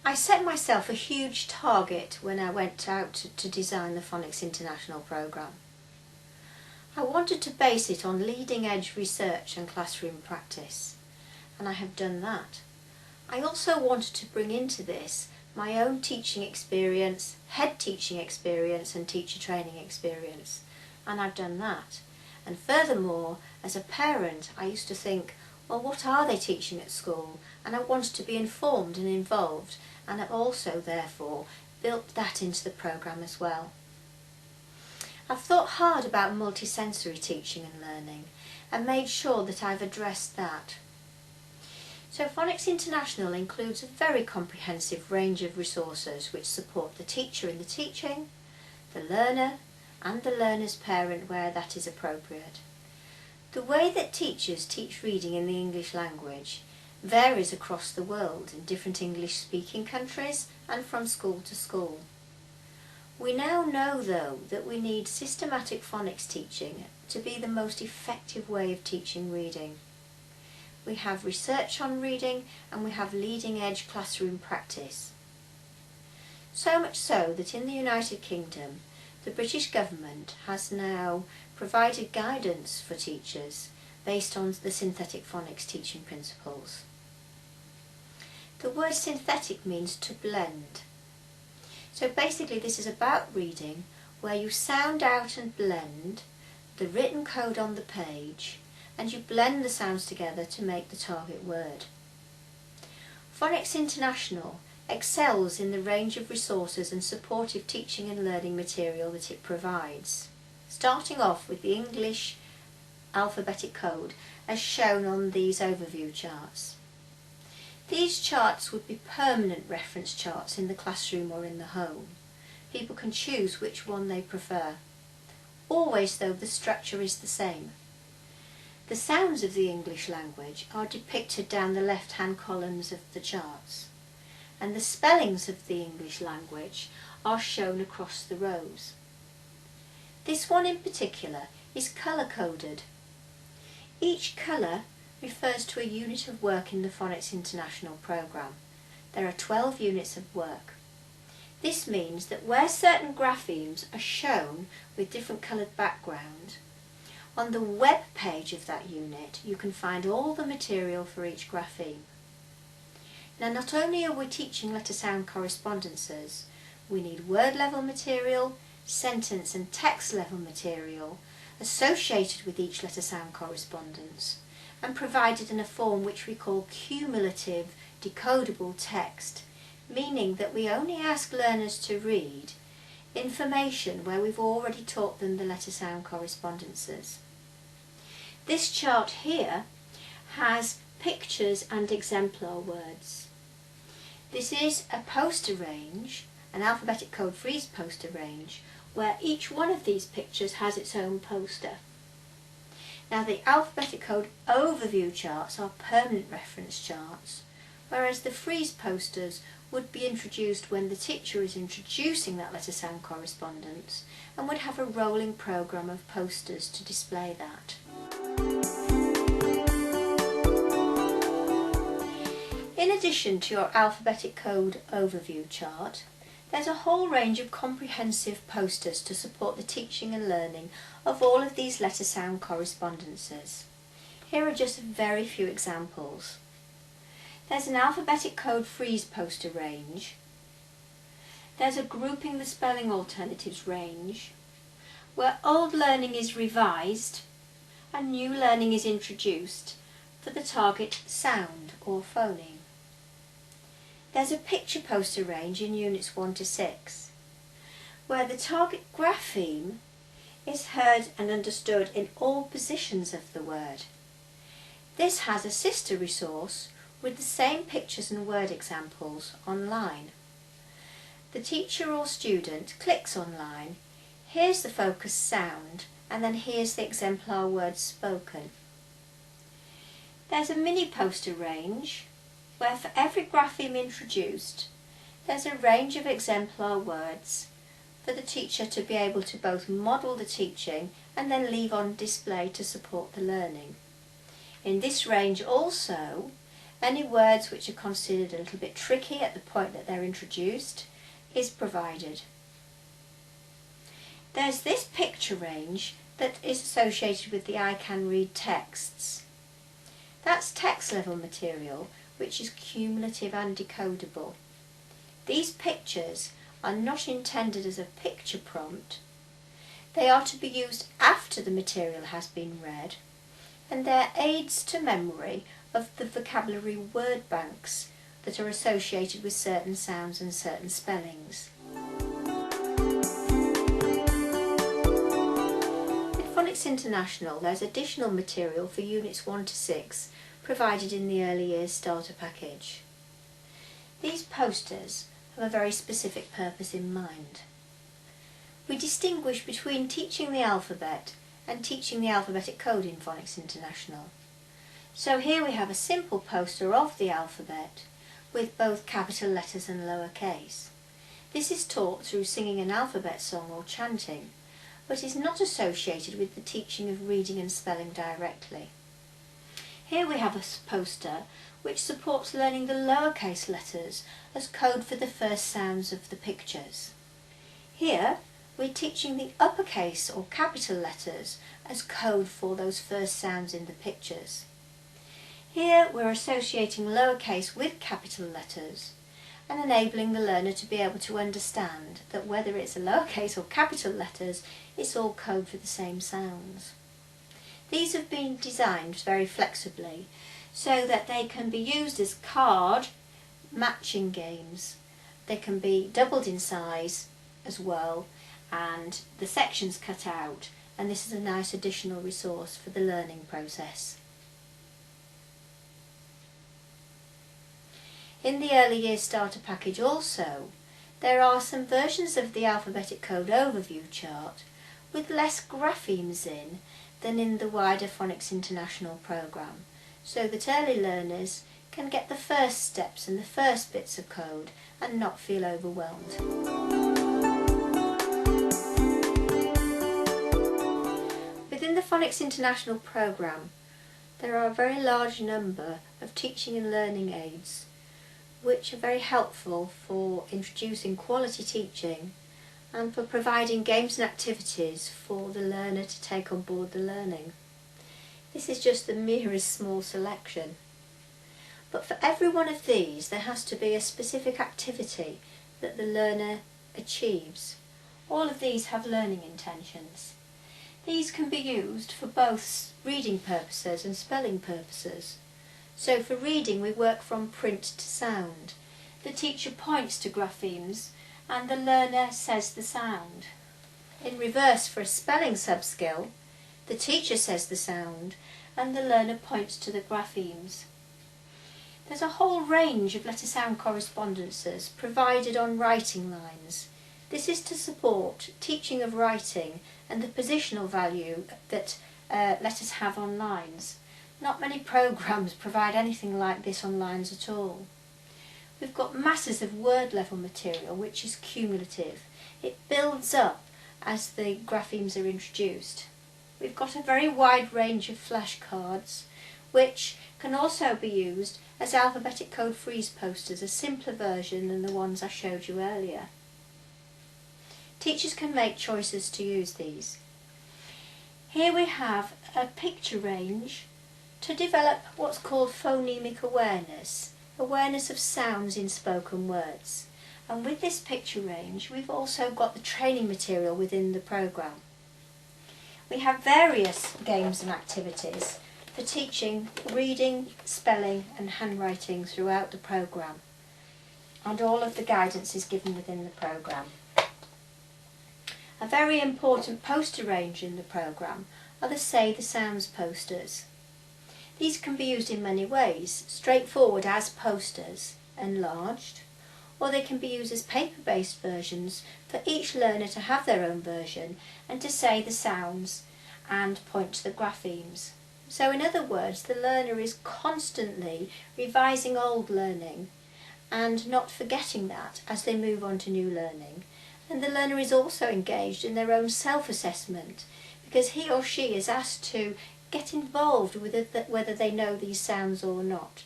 I set myself a huge target when I went out to design the Phonics International programme. I wanted to base it on leading edge research and classroom practice, and I have done that. I also wanted to bring into this my own teaching experience, head teaching experience and teacher training experience, and I've done that. And furthermore, as a parent, I used to think, well, what are they teaching at school? And I wanted to be informed and involved, and I've also, therefore, built that into the programme as well. I've thought hard about multisensory teaching and learning, and made sure that I've addressed that. So Phonics International includes a very comprehensive range of resources which support the teacher in the teaching, the learner, and the learner's parent where that is appropriate. The way that teachers teach reading in the English language varies across the world in different English-speaking countries and from school to school. We now know, though, that we need systematic phonics teaching to be the most effective way of teaching reading. We have research on reading and we have leading-edge classroom practice. So much so that in the United Kingdom, the British government has now provided guidance for teachers based on the synthetic phonics teaching principles. The word synthetic means to blend. So basically this is about reading where you sound out and blend the written code on the page and you blend the sounds together to make the target word. Phonics International excels in the range of resources and supportive teaching and learning material that it provides, starting off with the English alphabetic code as shown on these overview charts. These charts would be permanent reference charts in the classroom or in the home. People can choose which one they prefer. Always, though, the structure is the same. The sounds of the English language are depicted down the left-hand columns of the charts, and the spellings of the English language are shown across the rows. This one in particular is colour-coded. Each colour refers to a unit of work in the Phonics International programme. There are 12 units of work. This means that where certain graphemes are shown with different coloured background, on the web page of that unit you can find all the material for each grapheme. Now, not only are we teaching letter-sound correspondences, we need word-level material, sentence and text-level material associated with each letter-sound correspondence and provided in a form which we call cumulative decodable text, meaning that we only ask learners to read information where we've already taught them the letter-sound correspondences. This chart here has pictures and exemplar words. This is a poster range, an alphabetic code frieze poster range, where each one of these pictures has its own poster. Now, the alphabetic code overview charts are permanent reference charts, whereas the frieze posters would be introduced when the teacher is introducing that letter-sound correspondence and would have a rolling programme of posters to display that. In addition to your alphabetic code overview chart, there's a whole range of comprehensive posters to support the teaching and learning of all of these letter-sound correspondences. Here are just very few examples. There's an alphabetic code frieze poster range. There's a grouping the spelling alternatives range, where old learning is revised and new learning is introduced for the target sound or phoneme. There's a picture poster range in Units 1 to 6, where the target grapheme is heard and understood in all positions of the word. This has a sister resource with the same pictures and word examples online. The teacher or student clicks online, hears the focus sound, and then hears the exemplar words spoken. There's a mini poster range, where for every grapheme introduced, there's a range of exemplar words for the teacher to be able to both model the teaching and then leave on display to support the learning. In this range also, Any words which are considered a little bit tricky at the point that they're introduced is provided. There's this picture range that is associated with the I Can Read texts. That's text level material which is cumulative and decodable. These pictures are not intended as a picture prompt. They are to be used after the material has been read, and they're aids to memory of the vocabulary word banks that are associated with certain sounds and certain spellings. With Phonics International, there's additional material for Units 1 to 6 provided in the Early Years Starter Package. These posters have a very specific purpose in mind. We distinguish between teaching the alphabet and teaching the alphabetic code in Phonics International. So here we have a simple poster of the alphabet with both capital letters and lowercase. This is taught through singing an alphabet song or chanting, but is not associated with the teaching of reading and spelling directly. Here we have a poster which supports learning the lowercase letters as code for the first sounds of the pictures. Here we're teaching the uppercase or capital letters as code for those first sounds in the pictures. Here we're associating lowercase with capital letters and enabling the learner to be able to understand that whether it's a lowercase or capital letters, it's all code for the same sounds. These have been designed very flexibly so that they can be used as card matching games. They can be doubled in size as well, and the sections cut out, and this is a nice additional resource for the learning process. In the Early Years Starter Package also, there are some versions of the alphabetic code overview chart with less graphemes in than in the wider Phonics International programme, so that early learners can get the first steps and the first bits of code and not feel overwhelmed. Within the Phonics International programme, there are a very large number of teaching and learning aids which are very helpful for introducing quality teaching and for providing games and activities for the learner to take on board the learning. This is just the merest small selection. But for every one of these there has to be a specific activity that the learner achieves. All of these have learning intentions. These can be used for both reading purposes and spelling purposes. So for reading we work from print to sound. The teacher points to graphemes and the learner says the sound. In reverse, for a spelling sub-skill, the teacher says the sound and the learner points to the graphemes. There's a whole range of letter-sound correspondences provided on writing lines. This is to support teaching of writing and the positional value that letters have on lines. Not many programmes provide anything like this on lines at all. We've got masses of word level material which is cumulative. It builds up as the graphemes are introduced. We've got a very wide range of flashcards which can also be used as alphabetic code freeze posters, a simpler version than the ones I showed you earlier. Teachers can make choices to use these. Here we have a picture range to develop what's called phonemic awareness, awareness of sounds in spoken words. And with this picture range we've also got the training material within the programme. We have various games and activities for teaching reading, spelling and handwriting throughout the programme, and all of the guidance is given within the programme. A very important poster range in the programme are the Say the Sounds posters. These can be used in many ways, straightforward as posters, enlarged, or they can be used as paper-based versions for each learner to have their own version and to say the sounds and point to the graphemes. So in other words, the learner is constantly revising old learning and not forgetting that as they move on to new learning. And the learner is also engaged in their own self-assessment because he or she is asked to get involved with whether they know these sounds or not.